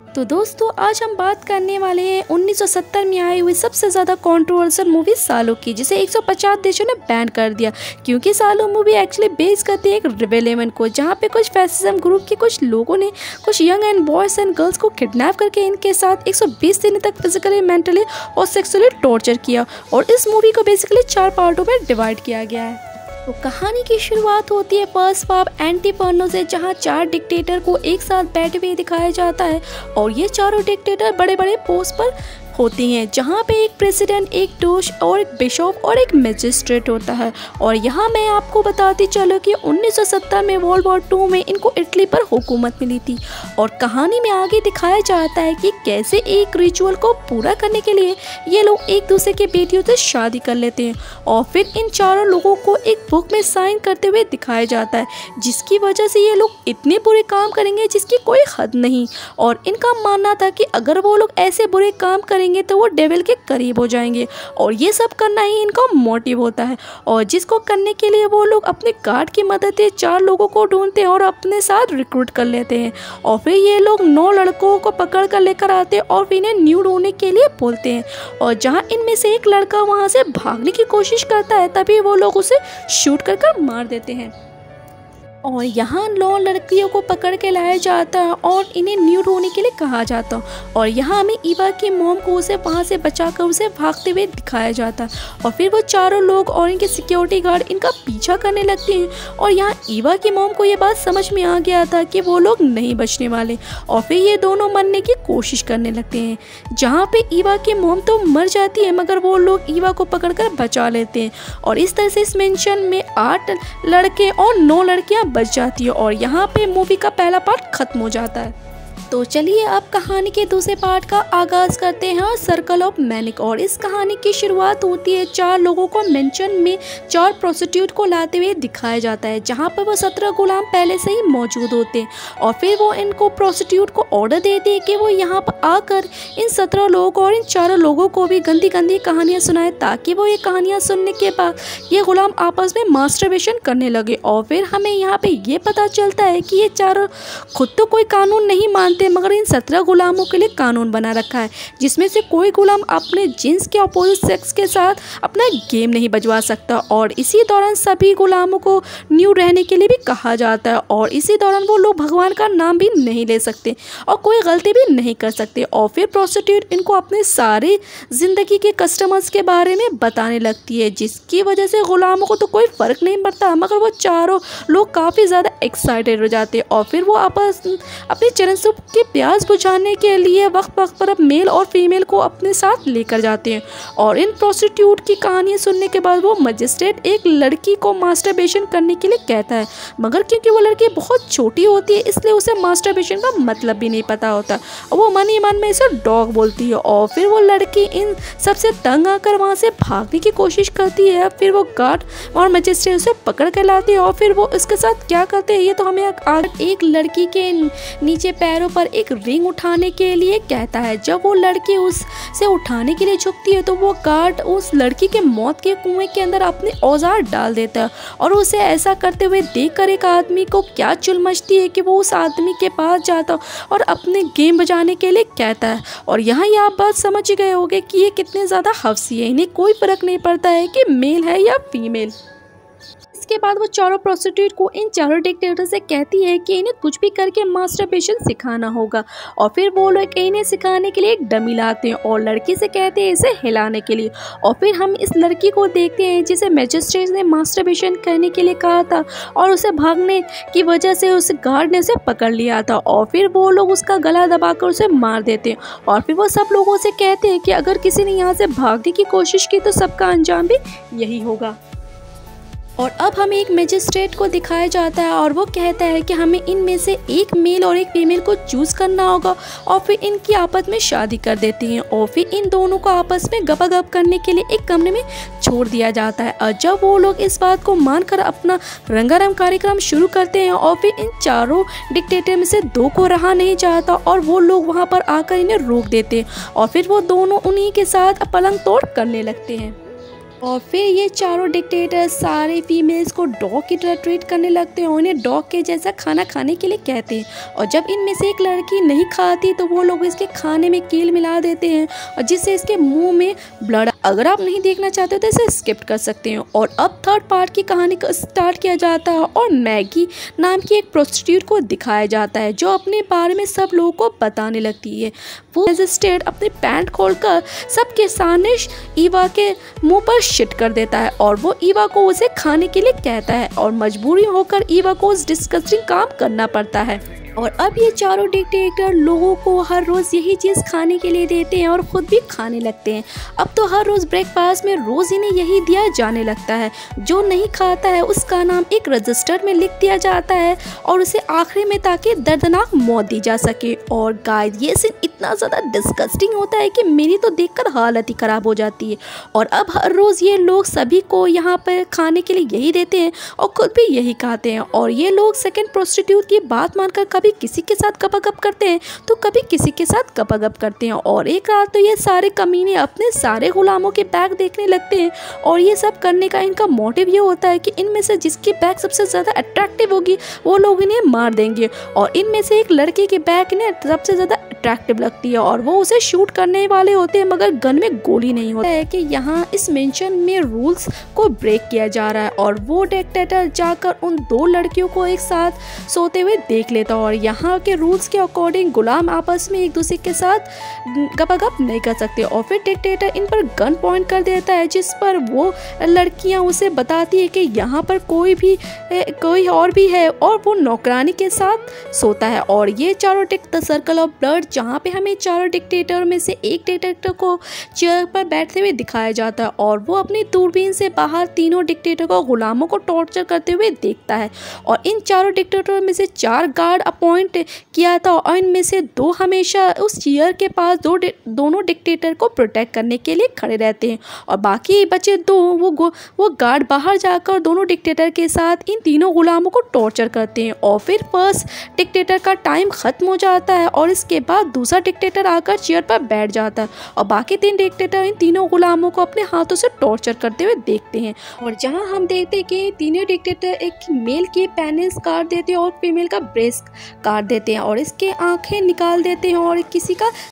तो दोस्तों आज हम बात करने वाले हैं 1970 में आई हुई सबसे ज़्यादा कंट्रोवर्शियल मूवी सालो की, जिसे 150 देशों ने बैन कर दिया क्योंकि सालो मूवी एक्चुअली बेस करती है एक रिबेलियन को, जहां पे कुछ फैसिज्म ग्रुप के कुछ लोगों ने कुछ young and boys and girls को किडनैप करके इनके साथ 120 दिन तक फिजिकली, मेंटली और सेक्सुअली टॉर्चर किया। और इस मूवी को बेसिकली 4 पार्टों में डिवाइड किया गया है। तो कहानी की शुरुआत होती है पर्स पाप एंटीपर्नो से, जहां 4 डिक्टेटर को एक साथ बैठे हुए दिखाया जाता है और ये चारों डिक्टेटर बड़े बड़े पोस्ट पर होती हैं, जहाँ पे एक प्रेसिडेंट, एक डोज और एक बिशप और एक मैजिस्ट्रेट होता है। और यहाँ मैं आपको बताती चलो कि 1970 में वर्ल्ड वॉर 2 में इनको इटली पर हुकूमत मिली थी। और कहानी में आगे दिखाया जाता है कि कैसे एक रिचुअल को पूरा करने के लिए ये लोग एक दूसरे की बेटियों से शादी कर लेते हैं और फिर इन चारों लोगों को एक बुक में साइन करते हुए दिखाया जाता है, जिसकी वजह से ये लोग इतने बुरे काम करेंगे जिसकी कोई हद नहीं। और इनका मानना था कि अगर वो लोग ऐसे बुरे काम करेंगे तो वो डेविल के करीब हो जाएंगे और ये सब करना ही इनका मोटिव होता है। और जिसको करने के लिए वो लोग अपने गार्ड की मदद से 4 लोगों को ढूंढते हैं और अपने साथ रिक्रूट कर लेते हैं। और फिर ये लोग 9 लड़कों को पकड़ कर लेकर आते हैं और फिर इन्हें न्यूड होने के लिए बोलते हैं। और जहाँ इनमें से एक लड़का वहाँ से भागने की कोशिश करता है, तभी वो लोग उसे शूट कर मार देते हैं। और यहाँ 9 लड़कियों को पकड़ के लाया जाता है और इन्हें न्यूड होने के लिए कहा जाता है। और यहाँ हमें ईवा की मॉम को उसे वहाँ से बचाकर उसे भागते हुए दिखाया जाता है। और फिर वो चारों लोग और इनके सिक्योरिटी गार्ड इनका पीछा करने लगते हैं। और यहाँ ईवा की मॉम को ये बात समझ में आ गया था कि वो लोग नहीं बचने वाले और फिर ये दोनों मरने की कोशिश करने लगते हैं, जहाँ पे ईवा की मॉम तो मर जाती है मगर वो लोग ईवा को पकड़कर बचा लेते हैं। और इस तरह से इस मेंशन में 8 लड़के और 9 लड़कियाँ बच जाती है और यहाँ पे मूवी का पहला पार्ट खत्म हो जाता है। तो चलिए अब कहानी के दूसरे पार्ट का आगाज करते हैं, सर्कल ऑफ मैनिक। और इस कहानी की शुरुआत होती है 4 लोगों को मेंशन में 4 प्रोस्टिट्यूट को लाते हुए दिखाया जाता है, जहाँ पर वो 17 गुलाम पहले से ही मौजूद होते हैं। और फिर वो इनको प्रोस्टिट्यूट को ऑर्डर देते हैं कि वो यहाँ पर आकर इन 17 लोगों को और इन 4 लोगों को भी गंदी गंदी कहानियाँ सुनाए, ताकि वो ये कहानियाँ सुनने के बाद ये गुलाम आपस में मास्टरबेशन करने लगे। और फिर हमें यहाँ पे ये पता चलता है कि ये चारों खुद तो कोई कानून नहीं मानते मगर इन 17 गुलामों के लिए कानून बना रखा है, जिसमें से कोई गुलाम अपने जिन्स के अपोजिट सेक्स के साथ अपना गेम नहीं बजवा सकता। और इसी दौरान सभी गुलामों को न्यू रहने के लिए भी कहा जाता है और इसी दौरान वो लोग भगवान का नाम भी नहीं ले सकते और कोई गलती भी नहीं कर सकते। और फिर प्रोस्टिट्यूट इनको अपने सारे ज़िंदगी के कस्टमर्स के बारे में बताने लगती है, जिसकी वजह से गुलामों को तो कोई फ़र्क नहीं पड़ता मगर वो चारों लोग काफ़ी ज़्यादा एक्साइटेड हो जाते हैं। और फिर वो आपस अपने चरण सुख के प्यास बुझाने के लिए वक्त वक्त पर अब मेल और फीमेल को अपने साथ लेकर जाते हैं। और इन प्रोस्टिट्यूट की कहानी सुनने के बाद वो मजिस्ट्रेट एक लड़की को मास्टरबेशन करने के लिए कहता है, मगर क्योंकि वो लड़की बहुत छोटी होती है इसलिए उसे मास्टरबेशन का मतलब भी नहीं पता होता और वो मन ही मन में इसे डॉग बोलती है। और फिर वो लड़की इन सबसे तंग आकर वहाँ से भागने की कोशिश करती है। फिर वो गार्ड और मजिस्ट्रेट उसे पकड़ कर लाती है और फिर वो इसके साथ क्या करते हैं ये तो हमें एक लड़की के नीचे पैरों पर एक रिंग उठाने के लिए कहता है। जब वो लड़की उससे उठाने के लिए झुकती है तो वो गार्ड उस लड़की के मौत के कुएं के अंदर अपने औजार डाल देता है। और उसे ऐसा करते हुए देखकर एक आदमी को क्या चुल मचती है कि वो उस आदमी के पास जाता और अपने गेम बजाने के लिए कहता है। और यहाँ ये आप बात समझ गए होंगे कि ये कितने ज़्यादा हफ्सी है, इन्हें कोई फ़र्क नहीं पड़ता है कि मेल है या फीमेल। इसके बाद वो चारों प्रोस्टिट्यूट को इन चारों डिक्टेटर से कहती है कि इन्हें कुछ भी करके मास्टरबेशन सिखाना होगा। और फिर वो लोग इन्हें सिखाने के लिए एक डमी लाते हैं और लड़की से कहते हैं इसे हिलाने के लिए। और फिर हम इस लड़की को देखते हैं जिसे मैजिस्ट्रेट ने मास्टरबेशन करने के लिए कहा था और उसे भागने की वजह से उस गार्ड ने उसे पकड़ लिया था। और फिर वो लोग उसका गला दबाकर उसे मार देते हैं। और फिर वो सब लोगों से कहते हैं कि अगर किसी ने यहाँ से भागने की कोशिश की तो सबका अंजाम भी यही होगा। और अब हमें एक मैजिस्ट्रेट को दिखाया जाता है और वो कहता है कि हमें इनमें से एक मेल और एक फीमेल को चूज़ करना होगा और फिर इनकी आपस में शादी कर देते हैं। और फिर इन दोनों को आपस में गपागप करने के लिए एक कमरे में छोड़ दिया जाता है। और जब वो लोग इस बात को मानकर अपना रंगारंग कार्यक्रम शुरू करते हैं और फिर इन चारों डिक्टेटर में से 2 को रहा नहीं जाता और वो लोग वहाँ पर आकर इन्हें रोक देते हैं और फिर वो दोनों उन्हीं के साथ पलंग तोड़ करने लगते हैं। और फिर ये चारों डिक्टेटर सारे फीमेल्स को डॉग की तरह ट्रीट करने लगते हैं, उन्हें डॉग के जैसा खाना खाने के लिए कहते हैं। और जब इनमें से एक लड़की नहीं खाती तो वो लोग इसके खाने में कील मिला देते हैं और जिससे इसके मुंह में ब्लड। अगर आप नहीं देखना चाहते तो इसे स्किप कर सकते हैं। और अब थर्ड पार्ट की कहानी को स्टार्ट किया जाता है और मैगी नाम की एक प्रोस्टिट्यूट को दिखाया जाता है जो अपने बारे में सब लोगों को बताने लगती है। वो रजिस्टर्ड अपने पैंट खोलकर सबके सामने ईवा के मुंह पर शिट कर देता है और वो ईवा को उसे खाने के लिए कहता है और मजबूरी होकर ईवा को उस डिस्गस्टिंग काम करना पड़ता है। और अब ये चारों डिक्टेटर लोगों को हर रोज़ यही चीज़ खाने के लिए देते हैं और ख़ुद भी खाने लगते हैं। अब तो हर रोज़ ब्रेकफास्ट में रोज़ इन्हें यही दिया जाने लगता है। जो नहीं खाता है उसका नाम एक रजिस्टर में लिख दिया जाता है और उसे आखिरी में ताकि दर्दनाक मौत दी जा सके। और गाइस ये सीन इतना ज़्यादा डिस्गस्टिंग होता है कि मेरी तो देखकर हालत ही ख़राब हो जाती है। और अब हर रोज़ ये लोग सभी को यहाँ पर खाने के लिए यही देते हैं और ख़ुद भी यही खाते हैं। और ये लोग सेकेंड प्रोस्टिट्यूट की बात मानकर कभी किसी के साथ गपागप करते हैं तो कभी किसी के साथ गपागप करते हैं। और एक रात तो ये सारे कमीने अपने सारे गुलामों के बैग देखने लगते हैं और ये सब करने का इनका मोटिव ये होता है कि इनमें से जिसकी बैग सबसे ज़्यादा अट्रैक्टिव होगी वो लोग इन्हें मार देंगे। और इनमें से एक लड़के की बैग इन्हें सबसे ज़्यादा अट्रैक्टिव लगती है और वो उसे शूट करने वाले होते हैं मगर गन में गोली नहीं होता है कि यहाँ इस मेंशन में रूल्स को ब्रेक किया जा रहा है। और वो डिक्टेटर जाकर उन दो लड़कियों को एक साथ सोते हुए देख लेता है और यहाँ के रूल्स के अकॉर्डिंग गुलाम आपस में एक दूसरे के साथ गपागप नहीं कर सकते। और फिर डिक्टेटर इन पर गन पॉइंट कर देता है जिस पर वो लड़कियां उसे बताती है कि यहाँ पर कोई और भी है और वो नौकरानी के साथ सोता है। और ये चारों द सर्कल ऑफ ब्लड जहाँ पे हमें चारों डिक्टेटर में से एक डिक्टेटर को चेयर पर बैठते हुए दिखाया जाता है और वो अपनी दूरबीन से बाहर तीनों डिक्टेटर को गुलामों को टॉर्चर करते हुए देखता है। और इन चारों डिक्टेटर में से 4 गार्ड अपॉइंट किया था और इनमें से 2 हमेशा उस चेयर के पास दोनों डिक्टेटर को प्रोटेक्ट करने के लिए खड़े रहते हैं और बाकी बचे 2 वो गार्ड बाहर जाकर दोनों डिक्टेटर के साथ इन तीनों गुलामों को टॉर्चर करते हैं। और फिर फर्स्ट डिक्टेटर का टाइम ख़त्म हो जाता है और इसके बाद दूसरा डिक्टेटर आकर चेयर पर बैठ जाता है और बाकी 3 डिक्टेटर इन तीनों गुलामों को अपने हाथों से टॉर्चर करते हुए देखते हैं। और जहां हम देखते हैं कि तीनों डिक्टेटर एक मेल के पेनिस काट देते हैं और फीमेल का ब्रेस्ट काट देते हैं और इसके आंखें निकाल देते हैं और किसी का